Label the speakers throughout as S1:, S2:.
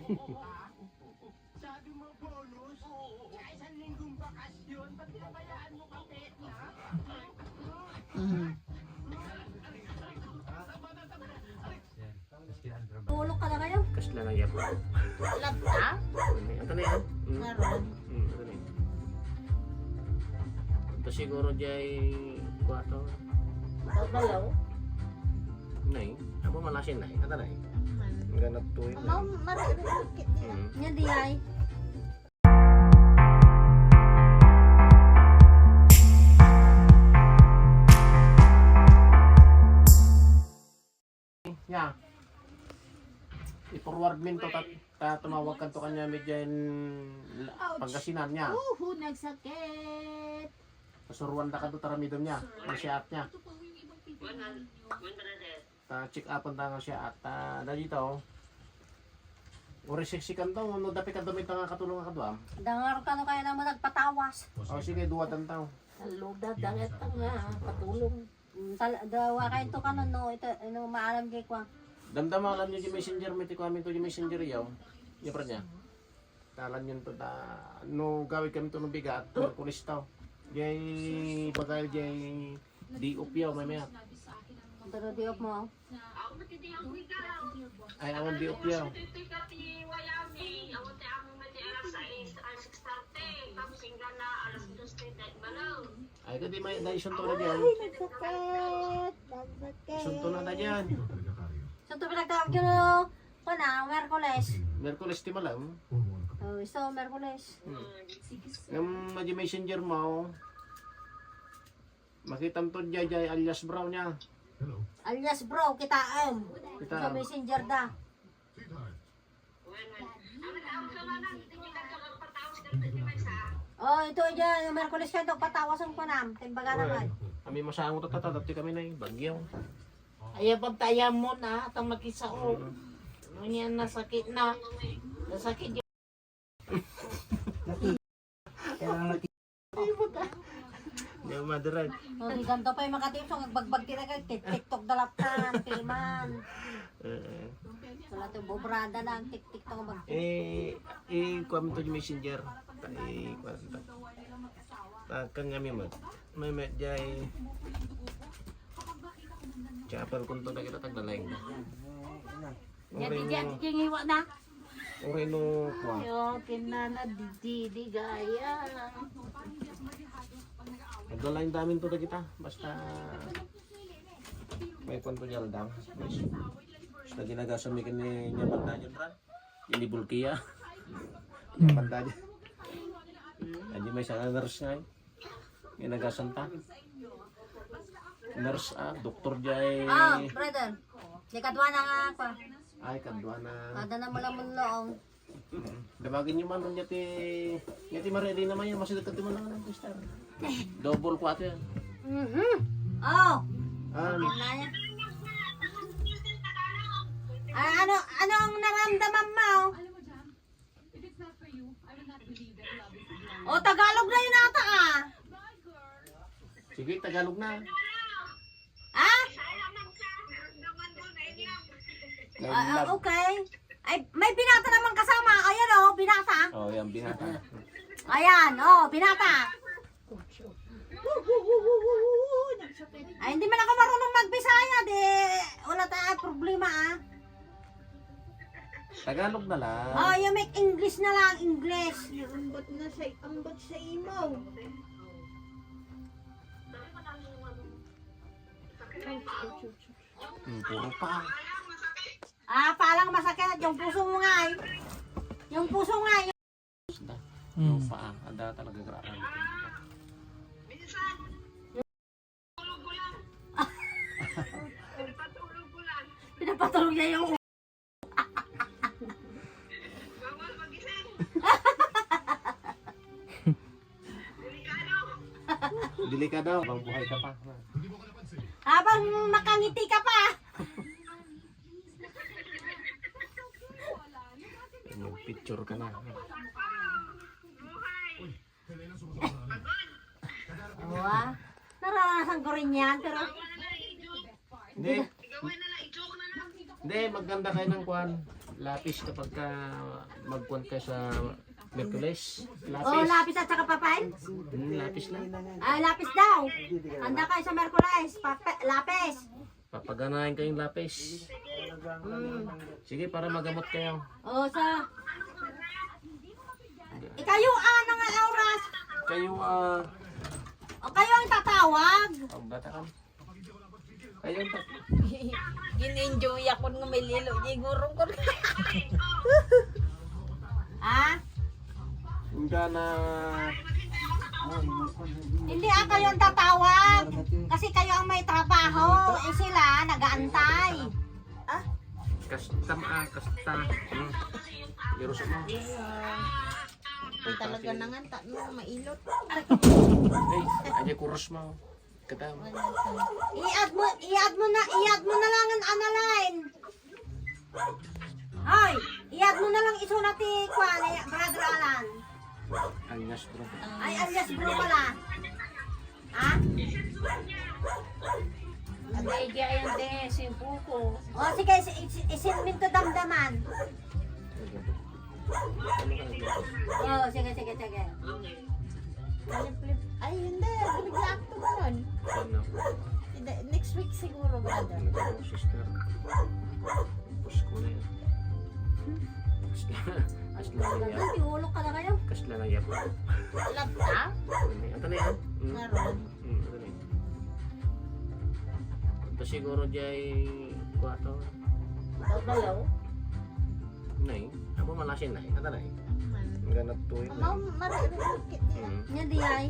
S1: Sabi mo bonus? Sa isang linggong bakasyon, ba't pinabayaan mo kape na?
S2: Tulog ka na kayo?
S3: Kas lang ang yapo.
S2: Lab ka?
S3: Ito na yan.
S2: Meron.
S3: Ito na yan. Ito siguro dyan kuwato.
S2: Babalaw?
S3: Nay, ako malasin nay. Ito nay. Ang ganap to yun.
S2: Ano, marunong kit niya di ay.
S3: Yeah. I-forward min to tumawag ka to kanya medyan Pangasinan niya.
S2: Nagsakit.
S3: Pasuruan da ka to taramidom niya. Ang siya at niya. Check up ang tangang siya at dito. Uri siksikan to, no dapat ka dumit nga katulong ka doam.
S2: Dangar ka no kaya naman nagpatawas.
S3: O sige, duwa tan tao.
S2: Saluda dangat nga patulong. Dawa kayo to kanon no ito ano maalam kay kwa.
S3: Damdama alam niyo yung messenger, may tiko amin to yung messenger yaw. Yung pa niya. Talan yun to ta, no gawin kami to ng bigat, Merkulis tao. Jay, bagay jay, di upyaw may mayat.
S2: Pero di op mo.
S3: Ay, awan di upyaw. Ay, kadi may daisun to na dyan.
S2: Nagsakit. Nagsakit.
S3: Sunto na dyan.
S2: So to pinagtawag yun no. Kuna, Merkules.
S3: Merkulis ti malam.
S2: Oh, so Merkules.
S3: Yung may messenger mo, makita mo to dyan alias Brown niya.
S2: Alias bro, kitaan.
S3: Kita.
S2: Sa messenger da. Oh, ito dyan, yung Merkules kayo itong patawasan ko na. Timbaga naman.
S3: Kami masango to tatadapti kami na yung bagyaw.
S4: Ayaw pagtaya mo na at ang makisao. Ganyan nasakit na. Nasakit yun.
S3: Hindi mo madaran.
S2: Oh, di ganito pa yung makatip. So, nagbagbag tira ka. TikTok dalaptan, pilman. Wala ito, bubrada na ang TikTok mag...
S3: Kuha mo to yung messenger. Kuha to. Kang kami mo. May medjay. Chapel kung to na kita taglalayng na.
S4: Jadi yung iwa na.
S3: Uri no kuha.
S4: Yo, kinana di gaya.
S3: Naglalayng damin to na kita. Basta may kwento niya lang. Basta ginagasan may kani niya banda niya bran. Ini bulkiya. Niya banda niya. Hindi may sana nurse nga. Ginagasan ta. Nurse doktor jay.
S2: Brother. Di kadwa na nga ako.
S3: Ay kadwa na.
S2: Kada na mula mulong.
S3: Damagin niyo man ron yati marili naman yan masidat ka man lang ng star. Double 4 yan.
S2: Oh.
S3: Ano?
S2: Ano ang naramdaman mo? Oh, Tagalog na yun ata ah.
S3: Sige, Tagalog na.
S2: Ah?
S3: Love.
S2: Okay. Ay, may binata naman kasama. Ayan oh, binata.
S3: Oh, yan binata.
S2: Ayan, oh, binata. Ay, hindi man ako marunong magbisaya, di. Wala tayong problema ah.
S3: Tagalog na lang.
S2: Oh, you make English na lang, English.
S5: Ambot sa imo.
S3: Puro pa.
S2: Ah, parang masakit. Yung puso mo nga eh. Yung puso nga.
S3: Yung paa. Anda talaga grabe.
S2: Pinapatulog niya yung
S3: Delikado. Bang buhay ka pa.
S2: habang makangiti ka pa.
S3: Yung picture ka na.
S2: Ah, naranasan ko rin yan, pero
S3: Hindi. Hindi, maganda kayo ng kwan. Lapis kapag ka magkuhan ka sa Merkules.
S2: Oh,
S3: Lapis.
S2: lapis at saka papel.
S3: Lapis lang.
S2: Ay, lapis daw. Handa kayo sa Merkules. Lapis.
S3: Papaganahin kayong lapis. Sige, para magamot kayo.
S2: Oh, sa... Ikayo ng oras.
S3: Kayo,
S2: O kayo ang tatawag.
S3: ang bata ka. Kayo,
S4: Gin-enjoy ako ng may lilo. Siguro ko.
S2: Ha?
S3: hindi na...
S2: Hindi kayo ang tatawag. Kasi kayo ang may trabaho. Eh sila, nag-aantay.
S3: Kasta. Virus mo.
S4: Ay talaga na nga. Mailot.
S3: Hey, aja kurus mo. Katama.
S2: I-add mo na lang ang analine. Hoy, i-add mo na lang isunat ni Kwan, Brother Alan.
S3: Anyas bro.
S2: Ay, alias bro pala. Ha?
S4: Ate, diyan de. Si Buko.
S2: O sige, isinmin to damdaman. O, sige.
S4: Ay, hindi. Bigla ako doon.
S3: Ano?
S4: Next week siguro, brother.
S3: Sister. Pusko na yan.
S2: Talagang tiulog ka na kayo.
S3: Kasla na yan.
S4: Lab ka?
S3: Ito na yan.
S4: Naroon.
S3: Ito na yan. Ito siguro diyay kuwato.
S4: Dalaw.
S3: Nay. Amo malasin na. Ito na yan. Ang ganap tuwing na.
S4: Marikit din.
S2: Yan di ay.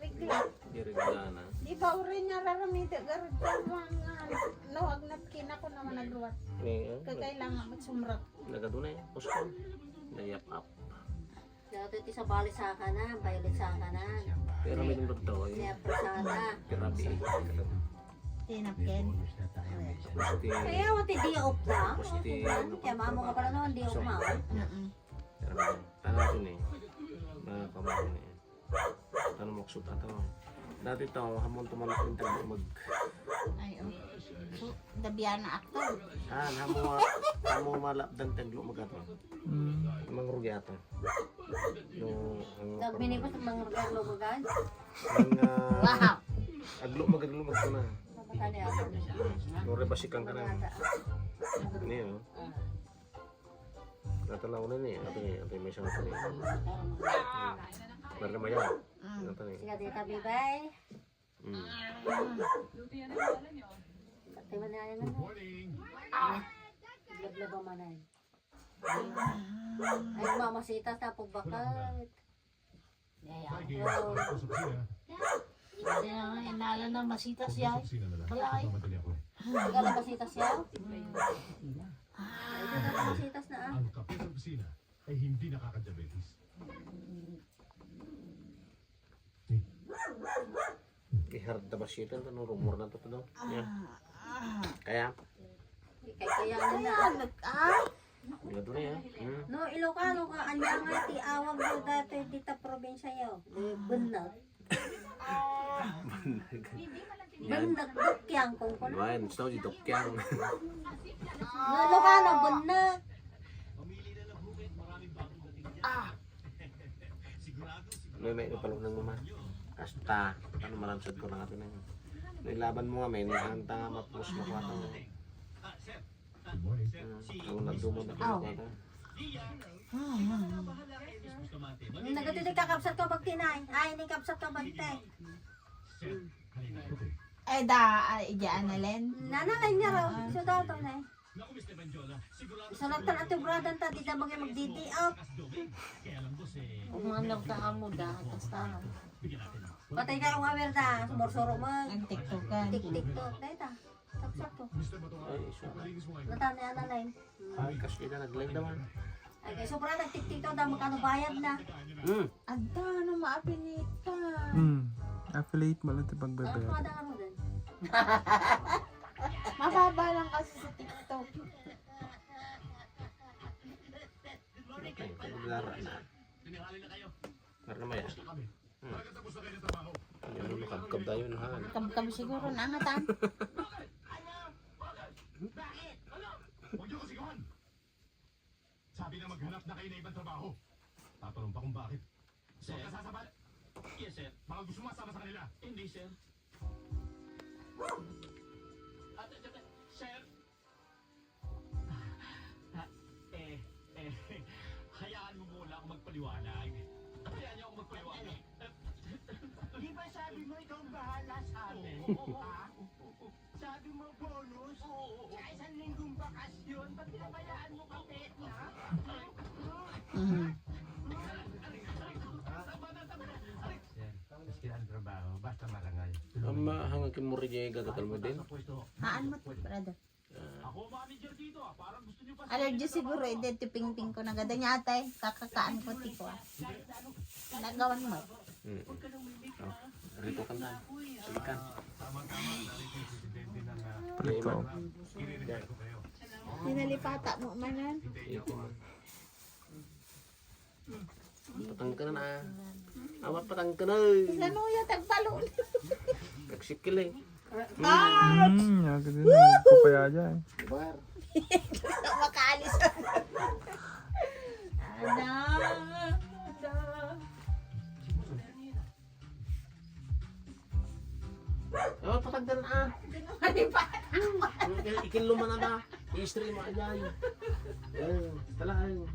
S4: Regla.
S3: Dirigla na.
S4: Di ba uri niya raramita garot ka mga nawag na kina ko naman nagluwat. Kailangan magsumrat.
S3: Nagadunay. Pusko. Nayap up.
S2: Dito iti sa bali sa na, violet sa na.
S3: Pero may dundot daw.
S2: Kaya po sana.
S3: Tirabi.
S4: Tinapkin.
S3: Pusti.
S2: Kaya wati di op lang.
S3: Pusti.
S2: Kaya mamo ka pala noon, di op mao.
S3: Tanong ko ni. Mga kamay ni. Tanong mo kusot ato. Dati to, hamon tumalak yung tayo mag...
S4: Ay, oh. So, dabiyan na ako.
S3: Hamo malap dan taglo mag ato. Mangrugi ato. Yung...
S2: Nagmini pa sa mga regalo mo guys.
S4: Wow.
S3: Aglo mag ito na.
S2: Kani ako.
S3: Yung rebasikan ka na. Ini yun. Natalaw na ni. Ato may isang ato ni. Meron naman yan. Ato ni.
S2: Sige dito bibay. Pati man na yan. Lablaba man na yan. Ay mamasitas na pagbakal.
S4: Inala na masitas yan. Balay.
S2: Ikaw na masitas yan? Ay, ito na masitas na ah.
S6: Ang kape sa opisina ay hindi nakakadiabetes.
S3: Iharap na ba siya ito? Rumor na ito daw. Kaya?
S2: Kaya na.
S3: Wala doon na yan.
S2: No, Ilocano ka, anya nga ti awag mo dati dita probinsya yaw. Benag. Benag dukyang kung kuno.
S3: Bayan, gusto ko si Dokyang.
S2: No, Ilocano, benag.
S3: May ipalong ng mama. Hasta, ano malansad ko na natin na. Nilaban mo nga, may nihanta nga mapus mo ko ito.
S6: Good morning.
S3: Ang nagdumod na ko ito.
S2: Nagatitig ka kapsat ko pag tinay. Ay, hindi kapsat ko pag te.
S4: Ay, ijaan na len.
S2: Nanalay niya raw. So daw ito na eh. Salatan at yung bradan ta, di na magdidi out.
S4: Umanaw ka mo da. Basta.
S2: Patay ka yung aware ta. Sumorsoro mo.
S4: Ang tiktokan.
S2: Tik-tik to. Dahil ta. Kapsat ko.
S3: Ay, iso.
S2: Natan niya na line.
S3: Ay, kasi na nag-live naman.
S2: Ay, kaya sobra nagtik-tik to. Dahil magkano bayad na.
S4: Ada na maapinita.
S7: Affiliate mo lang ito
S2: Ano
S7: pagbebenta.
S2: mga dangan mo din?
S4: Mababa lang kasi sa TikTok.
S3: Lara na. Lara naman yan. Yan mo nakagkab tayo na.
S4: Kam siguro nangatan.
S6: Sabi na maghanap na kayo na ibang trabaho. Tatanong pa kung bakit.
S1: Sir?
S6: Huwag ka sasabal.
S1: Yes, sir.
S6: Baka gusto mo masama sa kanila.
S1: Hindi, sir. Sir? Hayaan mo muna ako magpaliwanag. Hayaan niyo ako magpaliwanag. Di ba sabi mo ikaw ang bahala sa amin? Ha? Sabi mo bonus? Sa isang linggong bakasyon, ba't pinabayaan mo kami? Ha?
S6: Maski ang trabaho, basta marangal.
S3: Ang mahangagin mo rin yung gagatal mo din.
S5: Haan mo, brother.
S1: Ako manager dito parang gusto niyo pa
S5: Allergy siguro, tiping-ping ko na gada niya ate. Kakakaan ko tiko ah. Nagawan mo.
S3: Oh, rito ka na. Sige ka.
S6: Tama-tama, narito yung presidente ng
S7: Palito.
S6: i-refer ko kayo.
S5: Ninalipata mo manan.
S3: Ito mo. Patang ka na na. Amat patang ka na.
S5: Ano yung tagpalo?
S3: Nagsikil eh.
S7: Yaga din. Kupaya dyan.
S3: Bar.
S5: Makaalis. Ada.
S3: Amat patang ka na ah. Ikinlo man na ba? I-stream mo ayan. Talaan.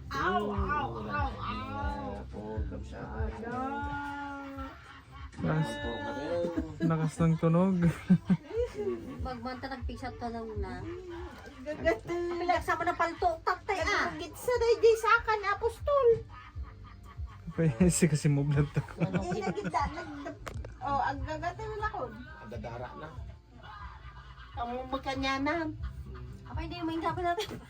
S3: Ow, ow, ow, ow.
S7: Lakas ng tunog.
S2: Magbanta nagpisat ka daw na.
S5: Gagata.
S2: Pinagsama na palto, taktay ah.
S5: Gitsa na di sa akan, apostol.
S7: Pwede kasi moblant ako.
S5: Hindi nagita. Oh, ang gagata na ako.
S3: Dadara na.
S4: Ang makanyanan.
S2: Apa hindi mo yung natin?